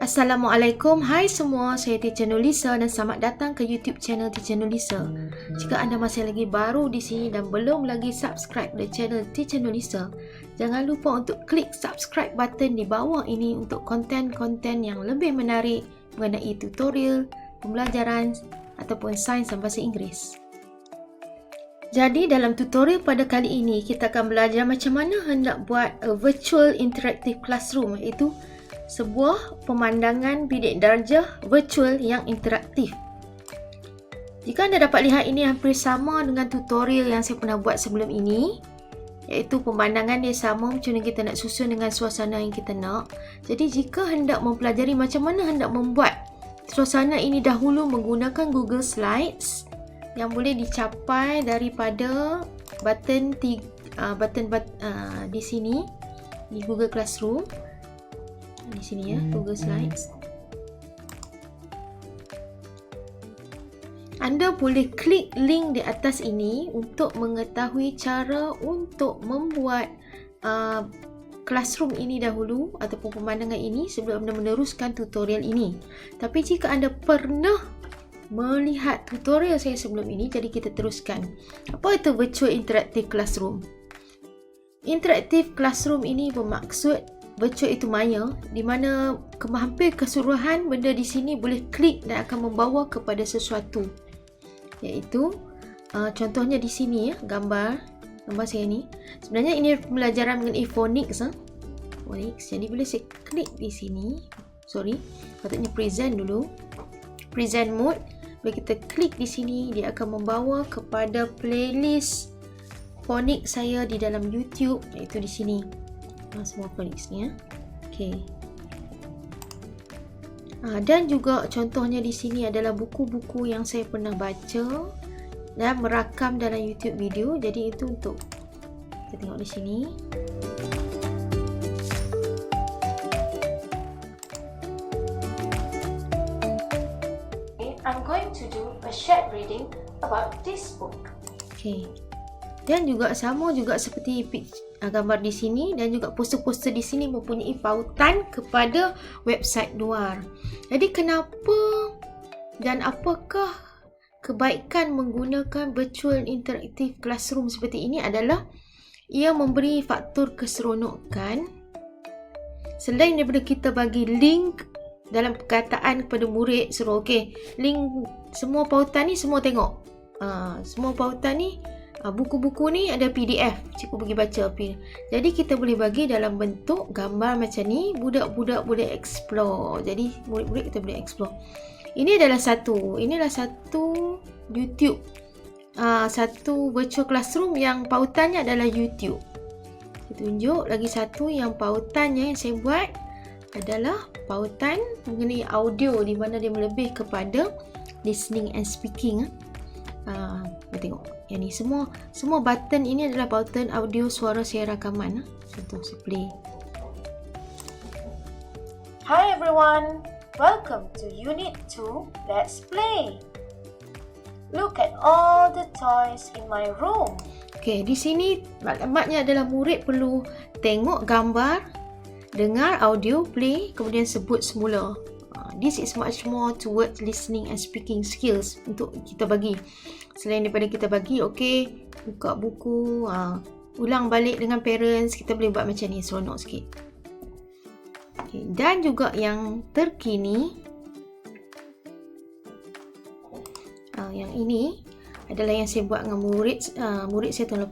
Assalamualaikum, hai semua, saya Teacher Nurlisa dan selamat datang ke YouTube channel Teacher Nurlisa. Jika anda masih lagi baru di sini dan belum lagi subscribe the channel Teacher Nurlisa, jangan lupa untuk klik subscribe button di bawah ini untuk konten-konten yang lebih menarik mengenai tutorial, pembelajaran ataupun sains dan bahasa Inggeris. Jadi dalam tutorial pada kali ini kita akan belajar macam mana hendak buat a virtual interactive classroom, iaitu sebuah pemandangan bidik darjah virtual yang interaktif. Jika anda dapat lihat, ini hampir sama dengan tutorial yang saya pernah buat sebelum ini, iaitu pemandangan dia sama macam mana kita nak susun dengan suasana yang kita nak. Jadi jika hendak mempelajari macam mana hendak membuat suasana ini dahulu menggunakan Google Slides yang boleh dicapai daripada button di sini di Google Classroom. Di sini ya, Google Slides. Anda boleh klik link di atas ini untuk mengetahui cara untuk membuat classroom ini dahulu ataupun pemandangan ini sebelum anda meneruskan tutorial ini. Tapi jika anda pernah melihat tutorial saya sebelum ini, jadi kita teruskan. Apa itu virtual interactive classroom? Interactive classroom ini bermaksud virtual itu maya, di mana hampir keseluruhan benda di sini boleh klik dan akan membawa kepada sesuatu. Iaitu contohnya di sini ya, gambar saya ni. Sebenarnya ini pembelajaran mengenai phonics. Phonics. Jadi bila saya klik di sini, patutnya present dulu. Present mode. Bila kita klik di sini, dia akan membawa kepada playlist phonics saya di dalam YouTube, iaitu di sini. Semua phonics ni ya. Okey. Dan juga contohnya di sini adalah buku-buku yang saya pernah baca dan merakam dalam YouTube video. Jadi itu untuk kita tengok di sini. I'm going to do a shared reading about this book. Okey. Dan juga sama juga seperti gambar di sini, dan juga poster-poster di sini mempunyai pautan kepada website luar. Jadi kenapa dan apakah kebaikan menggunakan virtual interactive classroom seperti ini adalah ia memberi faktor keseronokan. Selain daripada kita bagi link dalam perkataan kepada murid, suruh okey, link semua pautan ni semua tengok. Semua pautan ni, buku-buku ni ada PDF, cikgu pergi baca. Jadi kita boleh bagi dalam bentuk gambar macam ni, budak-budak boleh explore. Jadi murid-murid kita boleh explore. Inilah satu YouTube, satu virtual classroom yang pautannya adalah YouTube. Saya tunjuk lagi satu yang pautannya yang saya buat adalah pautan mengenai audio, di mana dia melebih kepada listening and speaking. Kita tengok yang ni, semua button ini adalah button audio suara saya rakaman. Contoh saya play. Hi everyone, welcome to Unit 2. Let's play. Look at all the toys in my room. Okay, di sini maklumatnya adalah murid perlu tengok gambar, dengar audio, play, kemudian sebut semula. This is much more towards listening and speaking skills untuk kita bagi. Selain daripada kita bagi, okey, buka buku, ulang balik dengan parents, kita boleh buat macam ni, seronok sikit. Okay. Dan juga yang terkini, yang ini adalah yang saya buat dengan murid saya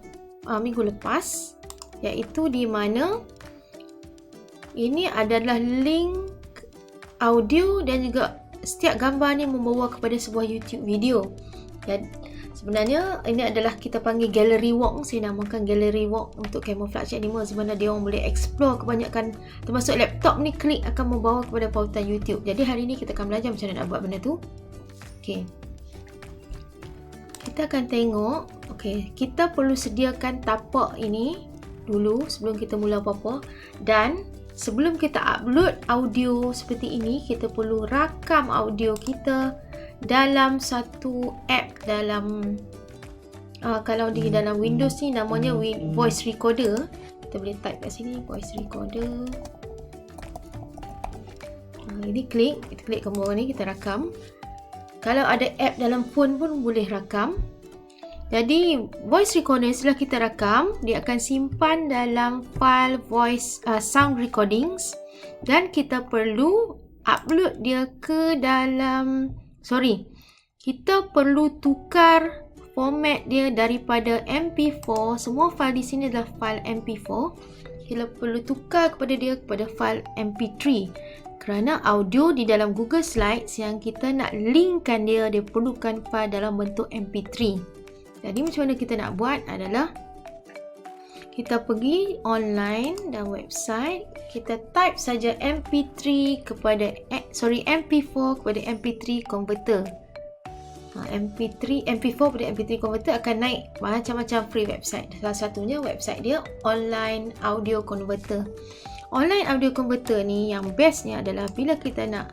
minggu lepas, iaitu di mana ini adalah link audio dan juga setiap gambar ni membawa kepada sebuah YouTube video. Dan sebenarnya ini adalah kita panggil gallery walk. Saya namakan gallery walk untuk camouflage animals, di mana dia orang boleh explore kebanyakan, termasuk laptop ni klik akan membawa kepada pautan YouTube. Jadi hari ni kita akan belajar macam mana nak buat benda tu. Okey. Kita akan tengok, okey, kita perlu sediakan tapak ini dulu sebelum kita mula apa-apa, dan sebelum kita upload audio seperti ini, kita perlu rakam audio kita dalam satu app dalam kalau di dalam Windows ni namanya voice recorder. Kita boleh type kat sini voice recorder. Ini klik, kita klik ke bawah ni, kita rakam. Kalau ada app dalam phone pun boleh rakam. Jadi voice recorder setelah kita rakam, dia akan simpan dalam file voice sound recordings dan kita perlu upload dia ke dalam kita perlu tukar format dia daripada MP4. Semua file di sini adalah file MP4. Kita perlu tukar kepada file MP3. Kerana audio di dalam Google Slides yang kita nak linkkan dia perlukan file dalam bentuk MP3. Jadi macam mana kita nak buat adalah kita pergi online dan website, kita type saja MP4 kepada MP3 converter. MP4 pada MP3 converter akan naik macam-macam free website. Salah satunya website dia Online Audio Converter. Online Audio Converter ni yang bestnya adalah bila kita nak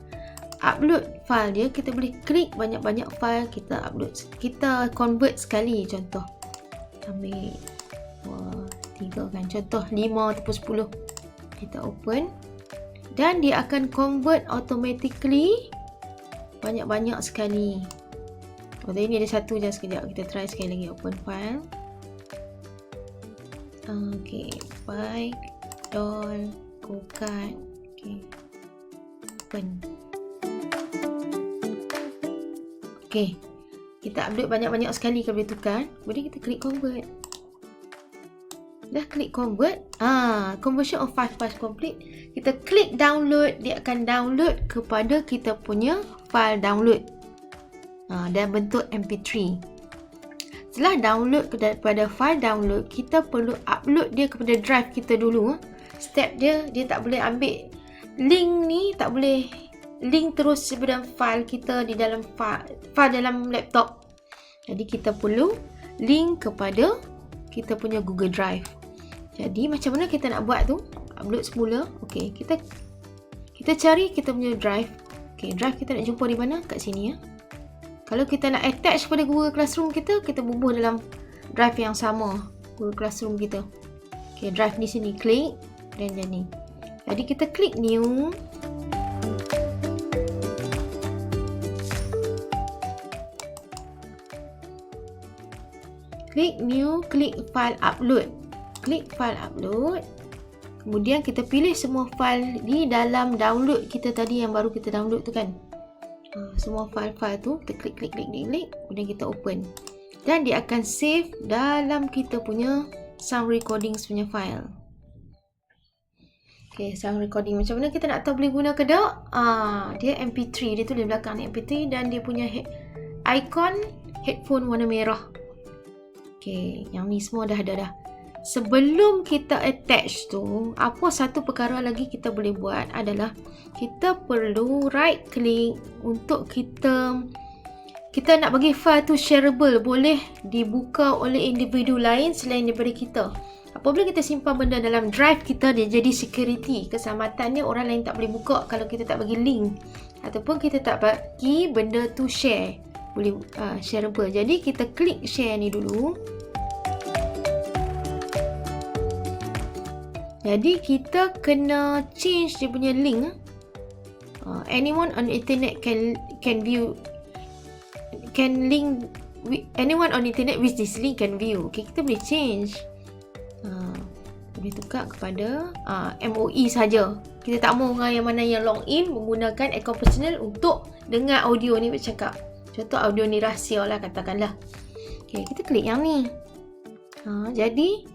upload file dia, kita boleh klik banyak-banyak file kita upload. Kita convert sekali, contoh ambil 3 kan, contoh 5 ataupun 10. Kita open dan dia akan convert automatically banyak-banyak sekali. Tadi ni ada satu je, sekejap kita try sekali lagi. Open file. Okay, bike, doll, go-kart. Okay, open. Okay, kita upload banyak-banyak sekali kalau boleh tukar. Kemudian kita klik convert. Dah klik convert, conversion of 5 files complete. Kita klik download, dia akan download kepada kita punya file download dan bentuk MP3. Setelah download kepada file download, kita perlu upload dia kepada drive kita dulu. Step dia tak boleh ambil link ni, tak boleh link terus daripada file kita di dalam file dalam laptop. Jadi kita perlu link kepada kita punya Google Drive. Jadi macam mana kita nak buat tu? Upload semula. Okey, kita cari kita punya drive. Okey, drive kita nak jumpa di mana? Kat sini ya. Kalau kita nak attach pada Google Classroom kita bubuh dalam drive yang sama, Google Classroom kita. Okey, drive di sini, klik dan jadi. Jadi kita klik new. Klik new, klik file upload. Klik file upload. Kemudian kita pilih semua file di dalam download kita tadi yang baru kita download tu kan. Semua file-file tu kita klik. Kemudian kita open. Dan dia akan save dalam kita punya sound recordings punya file. Okay, sound recording. Macam mana kita nak tahu boleh guna ke tak? Dia MP3. Dia tulis belakang ni MP3 dan dia punya icon headphone warna merah. Okay, yang ni semua dah ada dah. Sebelum kita attach tu, apa satu perkara lagi kita boleh buat adalah kita perlu right click untuk kita nak bagi file tu shareable, boleh dibuka oleh individu lain selain daripada kita. Apabila kita simpan benda dalam drive kita, dia jadi security. Keselamatannya orang lain tak boleh buka kalau kita tak bagi link ataupun kita tak bagi benda tu share, boleh shareable. Jadi kita klik share ni dulu. Jadi kita kena change dia punya link. Anyone on internet can view, anyone on internet with this link can view. Okay, kita boleh change. Boleh tukar kepada MOE saja. Kita tak mahu orang yang mana yang login menggunakan akaun personal untuk dengar audio ni bercakap. Contoh audio ni rahsia lah katakanlah. Okay, kita klik yang ni. Jadi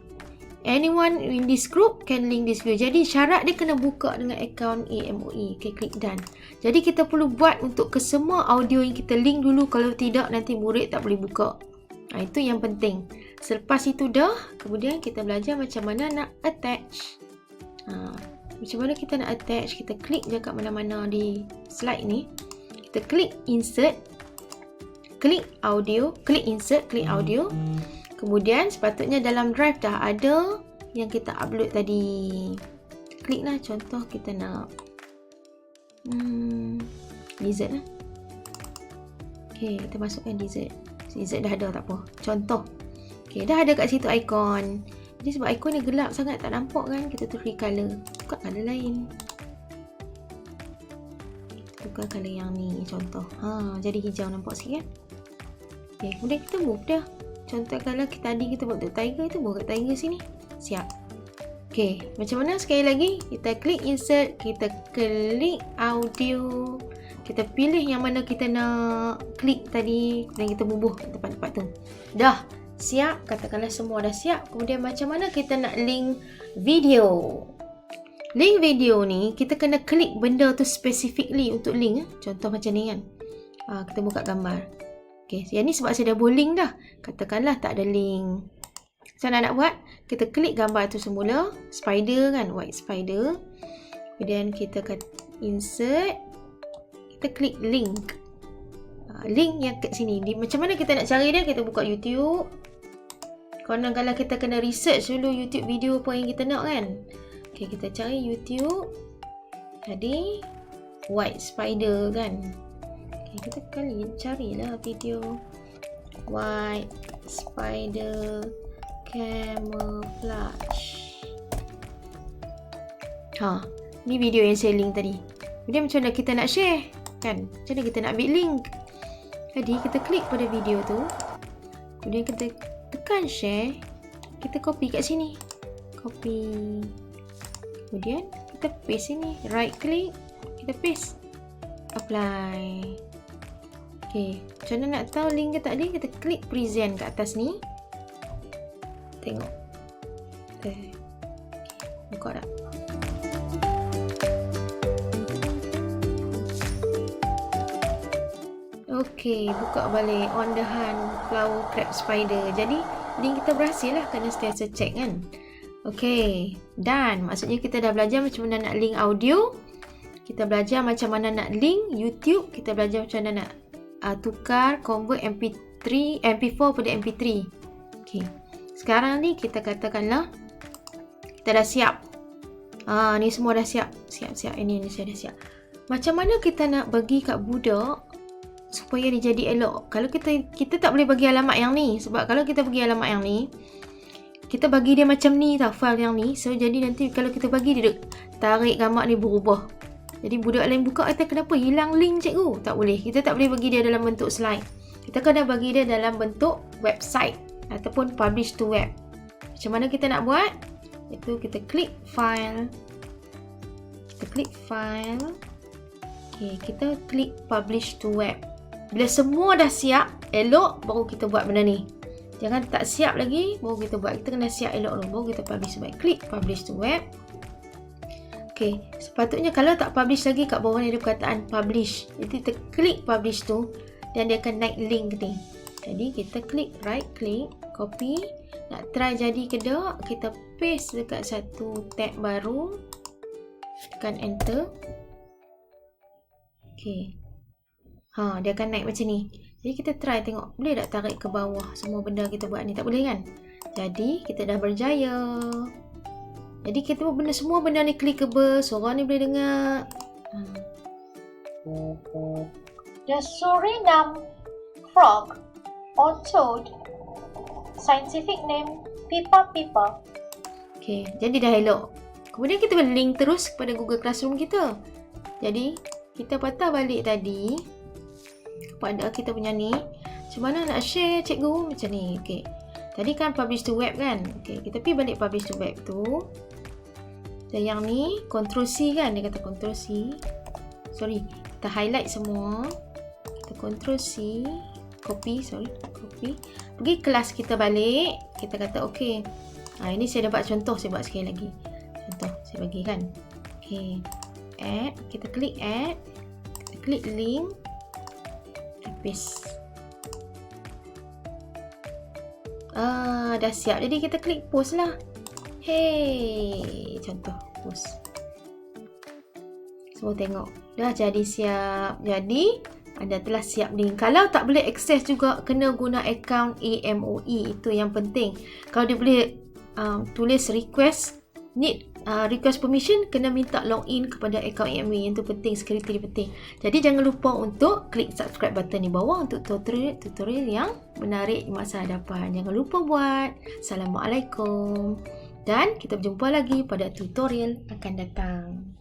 anyone in this group can link this view. Jadi syarat dia kena buka dengan akaun AMOE. Okay, klik done. Jadi kita perlu buat untuk ke semua audio yang kita link dulu. Kalau tidak nanti murid tak boleh buka. Itu yang penting. Selepas itu dah, kemudian kita belajar macam mana nak attach. Macam mana kita nak attach? Kita klik je kat mana-mana di slide ni. Kita klik insert, klik audio, klik insert, klik audio. Kemudian sepatutnya dalam drive dah ada yang kita upload tadi. Klik lah, contoh kita nak dessert lah. Okay, kita masukkan dessert. Dessert dah ada, tak apa. Contoh. Okay, dah ada kat situ ikon. Jadi sebab ikon ni gelap sangat tak nampak kan, kita tu recolor. Buka color lain. Tukar colour yang ni contoh. Jadi hijau, nampak sikit kan? Okay, kemudian kita move dah. Contoh kalau tadi kita buat untuk tiger, kita move kat tiger sini. Siap. Okay, macam mana sekali lagi? Kita klik insert, kita klik audio, kita pilih yang mana kita nak klik tadi, kemudian kita bubuh kat tempat-tempat tu. Dah siap, katakanlah semua dah siap. Kemudian macam mana kita nak link video? Link video ni kita kena klik benda tu specifically untuk link. Contoh macam ni kan. Kita buka gambar. Okay, yang ni sebab saya dah buat link dah. Katakanlah tak ada link. Macam mana nak buat? Kita klik gambar tu semula, spider kan, white spider. Kemudian kita insert, kita klik link. Link yang kat sini. Macam mana kita nak cari dia? Kita buka YouTube. Kalau kita kena research dulu YouTube video apa yang kita nak kan. Okay, kita cari YouTube. Tadi white spider kan. Okay, kita carilah video white spider camouflage. Ni video yang saya link tadi. Kemudian macam mana kita nak share kan? Macam mana kita nak ambil link? Jadi kita klik pada video tu. Kemudian kita tekan share. Kita copy kat sini. Copy. Kemudian kita paste sini. Right click. Kita paste. Apply. Okay. Macam mana nak tahu link ke tak link? Kita klik present kat atas ni. Tengok. Okay. Buka tak? Okay, buka balik on the hand flower crab spider. Jadi link kita berhasil lah, kena sentiasa check kan. Okay, dan maksudnya kita dah belajar macam mana nak link audio. Kita belajar macam mana nak link YouTube. Kita belajar macam mana nak tukar, convert MP4 pada MP3. Okay, sekarang ni kita katakanlah kita dah siap. Ni semua dah siap. Siap. Ini saya dah siap. Macam mana kita nak bagi kat budak supaya dia jadi elok? Kalau kita tak boleh bagi alamat yang ni. Sebab kalau kita bagi alamat yang ni, kita bagi dia macam ni tau, file yang ni. So jadi nanti kalau kita bagi dia tarik gambar ni berubah. Jadi budak lain buka kata kenapa hilang link cikgu? Tak boleh. Kita tak boleh bagi dia dalam bentuk slide. Kita kena bagi dia dalam bentuk website ataupun publish to web. Macam mana kita nak buat? Itu kita klik file. Kita klik file. Okay, kita klik publish to web. Bila semua dah siap, elok, baru kita buat benda ni. Jangan tak siap lagi, baru kita buat. Kita kena siap elok dulu, baru kita publish to web. Klik publish to web. Okay, sepatutnya kalau tak publish lagi, kat bawah ni ada perkataan publish. Jadi kita klik publish tu, dan dia akan naik link ni. Jadi kita klik right click, copy. Nak try jadi ke tak, kita paste dekat satu tab baru. Tekan enter. Okay. Dia akan naik macam ni. Jadi kita try tengok, boleh tak tarik ke bawah semua benda kita buat ni? Tak boleh kan? Jadi kita dah berjaya. Jadi kita buat semua benda ni clickable, suara ni boleh dengar. The Suriname frog or toad, scientific name Pipa Pipa. Okay, jadi dah elok. Kemudian kita boleh link terus kepada Google Classroom kita. Jadi kita patah balik tadi kepada kita punya ni. Macam mana nak share cikgu? Macam ni. Okay. Tadi kan publish to web kan? Okay, kita pergi balik publish to web tu. Dan yang ni Ctrl C kan? Dia kata Ctrl C. Sorry, kita highlight semua. Kita Ctrl C, copy, copy. Pergi kelas kita balik. Kita kata okay. Ini saya dapat contoh, saya buat sekali lagi. Contoh saya bagi kan. Okay. Add, kita klik add. Kita klik link. Kita paste. Dah siap. Jadi kita klik post lah. Hey, contoh post. Semua tengok. Dah jadi siap. Jadi anda telah siap link. Kalau tak boleh akses juga, kena guna akaun AMOE. Itu yang penting. Kalau dia boleh tulis request, request permission, kena minta login kepada akaun AMOE. Yang tu penting, security dia penting. Jadi jangan lupa untuk klik subscribe button di bawah untuk tutorial yang menarik di masa hadapan. Jangan lupa buat. Assalamualaikum. Dan kita berjumpa lagi pada tutorial akan datang.